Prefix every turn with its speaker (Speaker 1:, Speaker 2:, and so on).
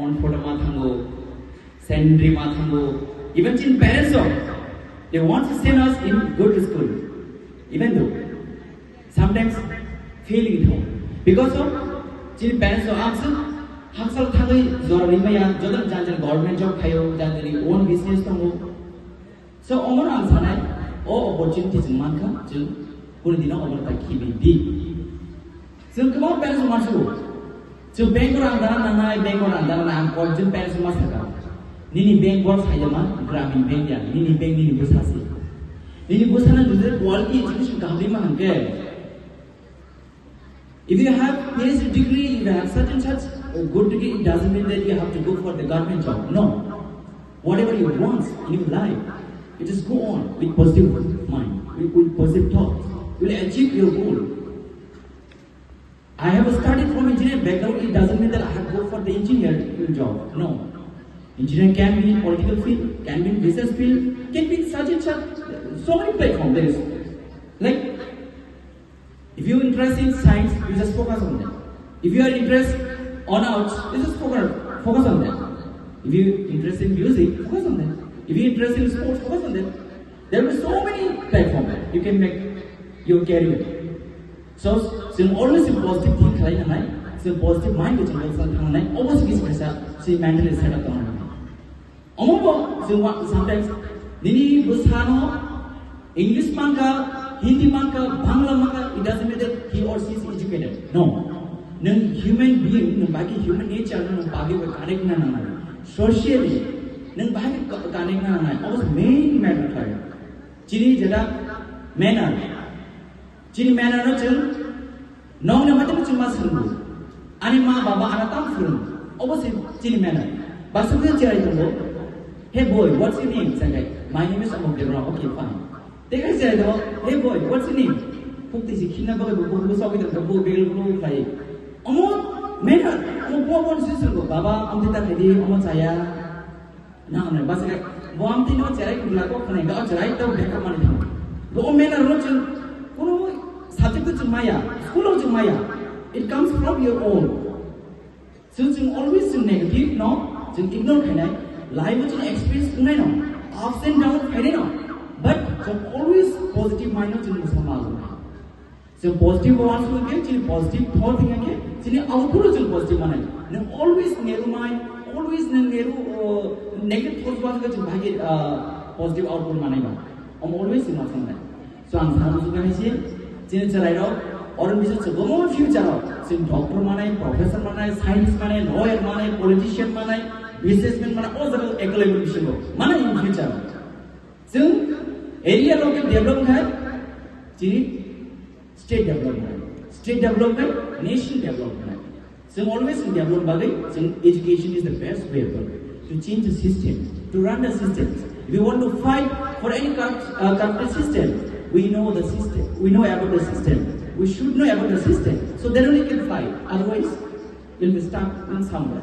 Speaker 1: Montfort Mathango, Sandri Mathango, even Chin parents they want to send us in good school, even though sometimes failing at home. Because of Chin parents answer, Haksal Thani, Zorimaya, Jordan Janjan, government job, Kayo, Janjani, own business. So, Omar answer, all opportunities in Manka, Jil, Purina over the Kibi. So, come on, parents must go. So, Bangor and Dana, Bangor and Dana, and Fortune parents must have. Nini Bang was Hayama, Gramin Bandia, Nini Bang Nini Busasi. Nini Busana to the quality education Kahlima and care. If you have PhD degree, if you have such and such a good degree, it doesn't mean that you have to go for the government job. No. Whatever you want in your life, you just go on with positive mind, with positive thoughts. You will achieve your goal. I have studied from engineering background, it doesn't mean that I have to go for the engineering job. No. Engineering can be in political field, can be in business field, can be in such and such, so many platforms there is. Like, if you are interested in science, you just focus on that. If you are interested on arts, you just focus on that. If you are interested in music, focus on that. If you are interested in sports, focus on that. There are so many platforms you can make your career. So always a positive thing, Khlai, so positive mind which is always gives pressure, so mentally set up on. Sometimes Nini Busano, English manka, Hindi manka, Bangla manka, it doesn't mean that he or she is educated. No. Nung human being, nung bagi human nature, nung bagi connect na nanay. Socially, nung bagi connect na nanay. Always main matter tayo. Chini jada manner. Chini manner no chun. Nong na mati chun mas hundu. Ani ma baba anatam furun. Always chini manner. Basuknya cari tunggu. Hey boy, what's your name? Say, my name is Debbarma. Okay, fine. They guys say, hey boy, what's your name? Puk this kina bagai buku sawi dan buku begel buku Khlai. Omo, mana? Omo buat sesuatu ko. Baba, om kita tadi, omo saya. Nah, mana? Bas kayak, buam tino cerai kulaku kena enggak cerai tahu mereka mana dia. Buam mana rojul, kuno subject tu cuma ya, school cuma ya. It comes from your own. So, always negative, no? Ignore kena. Life is an experience, no. Ups and downs, no. But always positive mind, no. So positive ones will get positive thought thing again. So output is positive mind. No, always narrow mind, always narrow negative thoughts was get positive output mind. I'm always in that. So I'm going to say, since I know, or in business, go more future. So doctor mind, professor mind, science mind, lawyer mind, politician mind. Businessman mana all the Eklavya go. Mana in future. So area local development state development, nation development. So always in development, so education is the best way to change the system, to run the systems. If you want to fight for any country system, we know the system. We know about the system. We should know about the system. So then only can fight. Otherwise, we'll be stuck in somewhere.